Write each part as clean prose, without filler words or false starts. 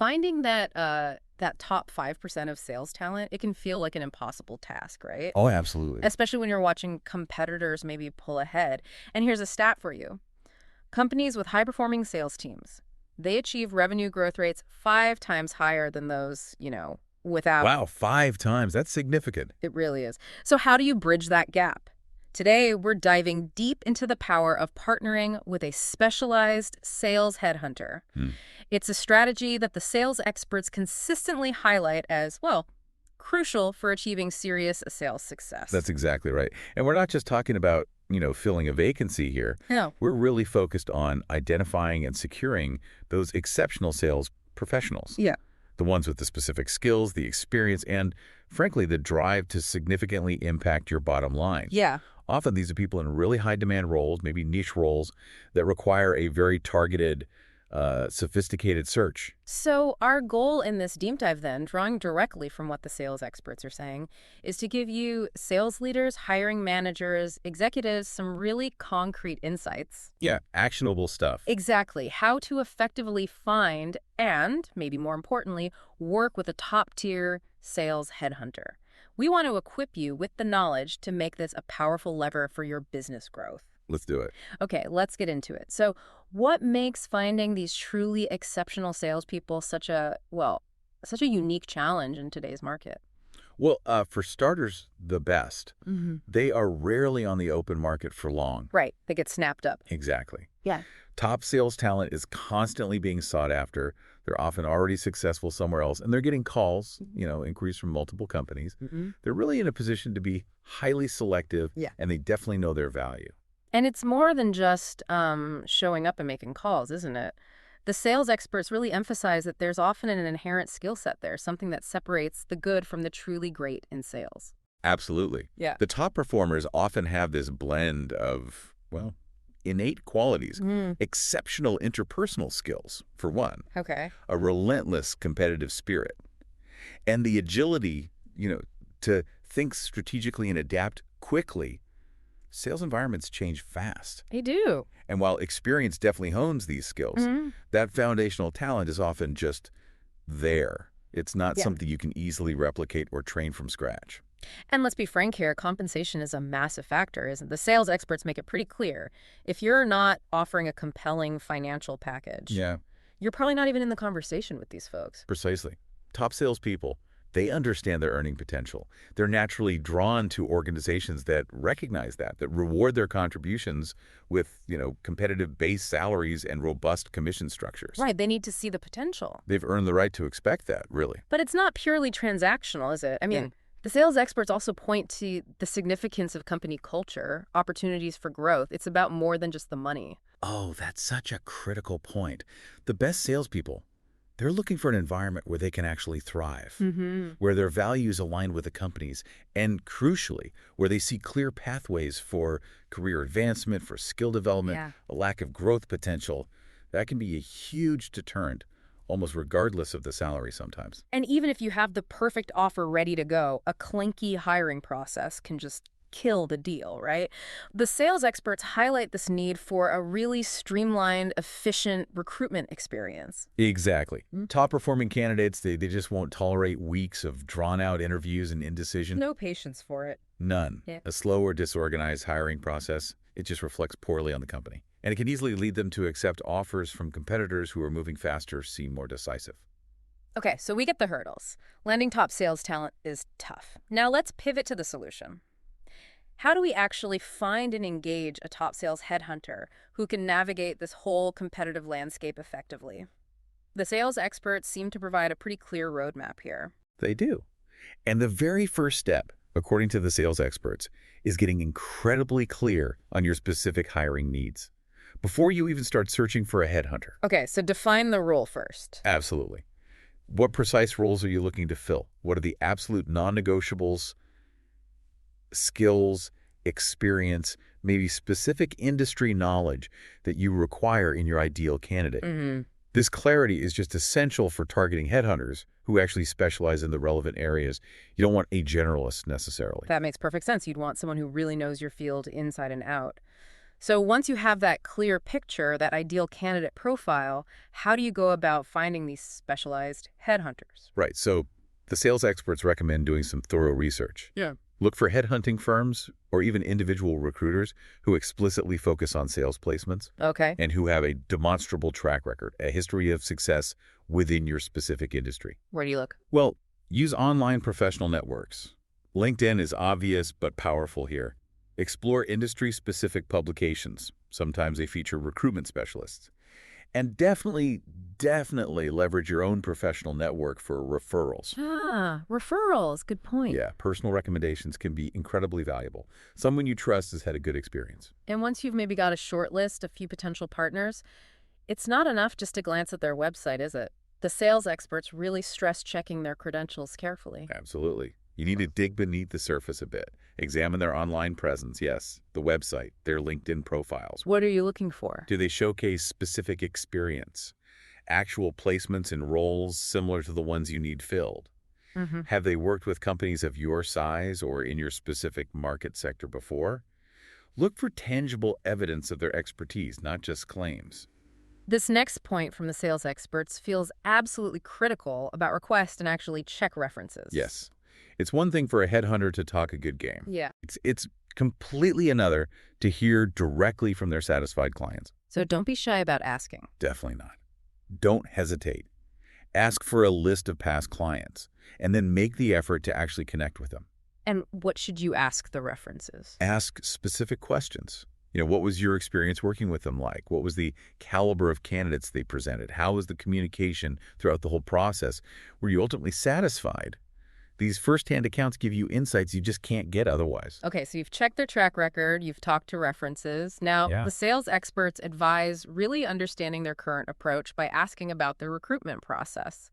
Finding that top 5% of sales talent, it can feel like an impossible task, right? Oh, absolutely. Especially when you're watching competitors maybe pull ahead. And here's a stat for you. Companies with high-performing sales teams, they achieve revenue growth rates 5 times higher than those, without. Wow, 5 times. That's significant. It really is. So how do you bridge that gap? Today, we're diving deep into the power of partnering with a specialized sales headhunter. Hmm. It's a strategy that the sales experts consistently highlight as, well, crucial for achieving serious sales success. That's exactly right. And we're not just talking about, filling a vacancy here. No. We're really focused on identifying and securing those exceptional sales professionals. Yeah. The ones with the specific skills, the experience, and, frankly, the drive to significantly impact your bottom line. Yeah. Often these are people in really high-demand roles, maybe niche roles, that require a very targeted, sophisticated search. So our goal in this deep dive then, drawing directly from what the sales experts are saying, is to give you sales leaders, hiring managers, executives some really concrete insights. Yeah, actionable stuff. Exactly. How to effectively find and, maybe more importantly, work with a top-tier sales headhunter. We want to equip you with the knowledge to make this a powerful lever for your business growth. Let's do it. Okay, let's get into it. So what makes finding these truly exceptional salespeople such a unique challenge in today's market? Well, for starters, the best. Mm-hmm. They are rarely on the open market for long. Right, they get snapped up. Exactly. Yeah. Top sales talent is constantly being sought after. They're often already successful somewhere else, and they're getting calls, inquiries from multiple companies. Mm-hmm. They're really in a position to be highly selective, Yeah. and they definitely know their value. And it's more than just showing up and making calls, isn't it? The sales experts really emphasize that there's often an inherent skill set there, something that separates the good from the truly great in sales. Absolutely. Yeah. The top performers often have this blend of, innate qualities, exceptional interpersonal skills, for one, Okay. a relentless competitive spirit, and the agility, to think strategically and adapt quickly. Sales environments change fast. They do. And while experience definitely hones these skills, that foundational talent is often just there. It's not something you can easily replicate or train from scratch. And let's be frank here, compensation is a massive factor, isn't it? The sales experts make it pretty clear. If you're not offering a compelling financial package, you're probably not even in the conversation with these folks. Precisely. Top salespeople, they understand their earning potential. They're naturally drawn to organizations that recognize that reward their contributions with, competitive base salaries and robust commission structures. Right, they need to see the potential. They've earned the right to expect that, really. But it's not purely transactional, is it? I mean, the sales experts also point to the significance of company culture, opportunities for growth. It's about more than just the money. Oh, that's such a critical point. The best salespeople, they're looking for an environment where they can actually thrive, where their values align with the company's, and crucially, where they see clear pathways for career advancement, for skill development, a lack of growth potential. That can be a huge deterrent, almost regardless of the salary sometimes. And even if you have the perfect offer ready to go, a clunky hiring process can just kill the deal, right? The sales experts highlight this need for a really streamlined, efficient recruitment experience. Exactly. Top-performing candidates, they just won't tolerate weeks of drawn-out interviews and indecision. No patience for it. None. Yeah. A slow or disorganized hiring process, it just reflects poorly on the company. And it can easily lead them to accept offers from competitors who are moving faster, seem more decisive. Okay, so we get the hurdles. Landing top sales talent is tough. Now let's pivot to the solution. How do we actually find and engage a top sales headhunter who can navigate this whole competitive landscape effectively? The sales experts seem to provide a pretty clear roadmap here. They do. And the very first step, according to the sales experts, is getting incredibly clear on your specific hiring needs before you even start searching for a headhunter. Okay, so define the role first. Absolutely. What precise roles are you looking to fill? What are the absolute non-negotiables, skills, experience, maybe specific industry knowledge that you require in your ideal candidate? This clarity is just essential for targeting headhunters who actually specialize in the relevant areas. You don't want a generalist necessarily. That makes perfect sense. You'd want someone who really knows your field inside and out. So once you have that clear picture, that ideal candidate profile, how do you go about finding these specialized headhunters? Right, so the sales experts recommend doing some thorough research. Yeah. Look for headhunting firms or even individual recruiters who explicitly focus on sales placements Okay. and who have a demonstrable track record, a history of success within your specific industry. Where do you look? Well, use online professional networks. LinkedIn is obvious but powerful here. Explore industry-specific publications. Sometimes they feature recruitment specialists. And definitely leverage your own professional network for referrals. Ah, referrals. Good point. Yeah, personal recommendations can be incredibly valuable. Someone you trust has had a good experience. And once you've maybe got a short list, a few potential partners, it's not enough just to glance at their website, is it? The sales experts really stress checking their credentials carefully. Absolutely. You need to dig beneath the surface a bit. Examine their online presence, yes, the website, their LinkedIn profiles. What are you looking for? Do they showcase specific experience, actual placements in roles similar to the ones you need filled? Mm-hmm. Have they worked with companies of your size or in your specific market sector before? Look for tangible evidence of their expertise, not just claims. This next point from the sales experts feels absolutely critical about request and actually check references. Yes. It's one thing for a headhunter to talk a good game. Yeah. It's completely another to hear directly from their satisfied clients. So don't be shy about asking. Definitely not. Don't hesitate. Ask for a list of past clients, and then make the effort to actually connect with them. And what should you ask the references? Ask specific questions. What was your experience working with them like? What was the caliber of candidates they presented? How was the communication throughout the whole process? Were you ultimately satisfied? These first-hand accounts give you insights you just can't get otherwise. Okay, so you've checked their track record, you've talked to references. Now, Yeah. the sales experts advise really understanding their current approach by asking about their recruitment process.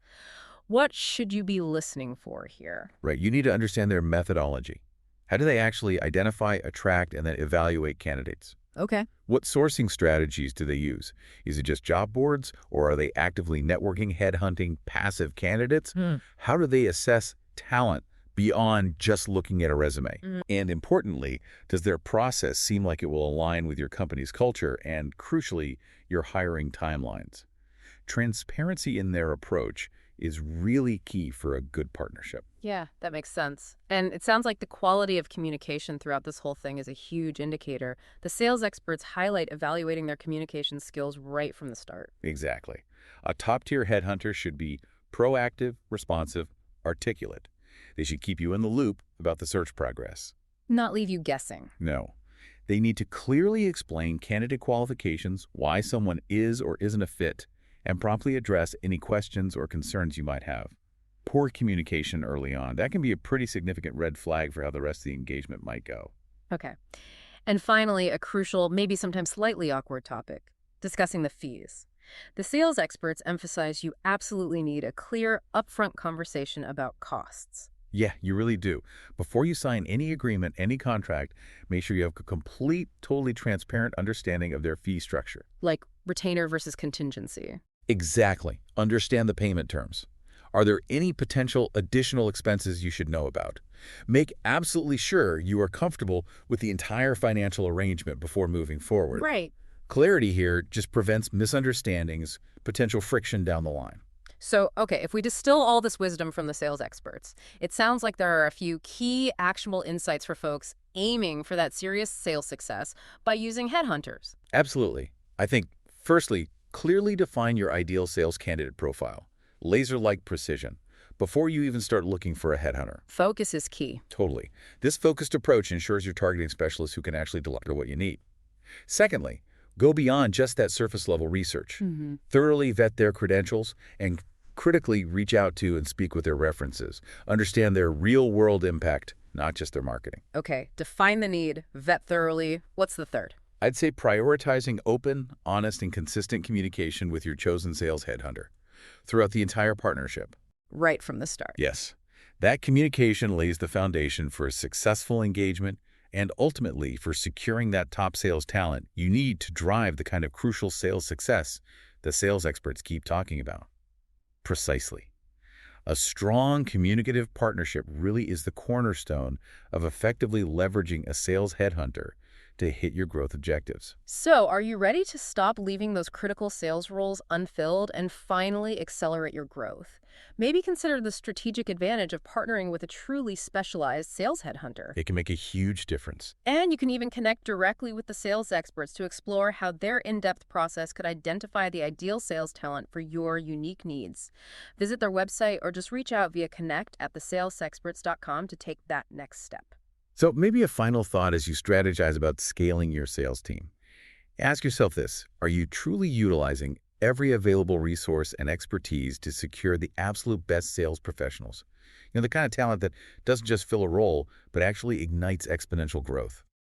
What should you be listening for here? Right, you need to understand their methodology. How do they actually identify, attract, and then evaluate candidates? Okay. What sourcing strategies do they use? Is it just job boards, or are they actively networking, headhunting passive candidates? How do they assess talent beyond just looking at a resume? And importantly, does their process seem like it will align with your company's culture and, crucially, your hiring timelines? Transparency in their approach is really key for a good partnership. Yeah, that makes sense. And it sounds like the quality of communication throughout this whole thing is a huge indicator. The sales experts highlight evaluating their communication skills right from the start. Exactly. A top-tier headhunter should be proactive, responsive, articulate. They should keep you in the loop about the search progress. Not leave you guessing. No. They need to clearly explain candidate qualifications, why someone is or isn't a fit, and promptly address any questions or concerns you might have. Poor communication early on, that can be a pretty significant red flag for how the rest of the engagement might go. Okay. And finally, a crucial, maybe sometimes slightly awkward topic, discussing the fees. The sales experts emphasize you absolutely need a clear, upfront conversation about costs. Yeah, you really do. Before you sign any agreement, any contract, make sure you have a complete, totally transparent understanding of their fee structure. Like retainer versus contingency. Exactly. Understand the payment terms. Are there any potential additional expenses you should know about? Make absolutely sure you are comfortable with the entire financial arrangement before moving forward. Right. Clarity here just prevents misunderstandings, potential friction down the line. So, okay, if we distill all this wisdom from the sales experts, it sounds like there are a few key actionable insights for folks aiming for that serious sales success by using headhunters. Absolutely. I think, firstly, clearly define your ideal sales candidate profile. Laser-like precision. Before you even start looking for a headhunter. Focus is key. Totally. This focused approach ensures you're targeting specialists who can actually deliver what you need. Secondly, go beyond just that surface-level research. Thoroughly vet their credentials and critically reach out to and speak with their references. Understand their real-world impact, not just their marketing. Okay, define the need, vet thoroughly. What's the third? I'd say prioritizing open, honest, and consistent communication with your chosen sales headhunter throughout the entire partnership. Right from the start. Yes. That communication lays the foundation for a successful engagement and ultimately for securing that top sales talent you need to drive the kind of crucial sales success the sales experts keep talking about. Precisely. A strong communicative partnership really is the cornerstone of effectively leveraging a sales headhunter to hit your growth objectives. So, are you ready to stop leaving those critical sales roles unfilled and finally accelerate your growth? Maybe consider the strategic advantage of partnering with a truly specialized sales headhunter. It can make a huge difference. And you can even connect directly with the sales experts to explore how their in-depth process could identify the ideal sales talent for your unique needs. Visit their website or just reach out via connect@thesalesexperts.com to take that next step. So maybe a final thought as you strategize about scaling your sales team. Ask yourself this: are you truly utilizing every available resource and expertise to secure the absolute best sales professionals? The kind of talent that doesn't just fill a role, but actually ignites exponential growth.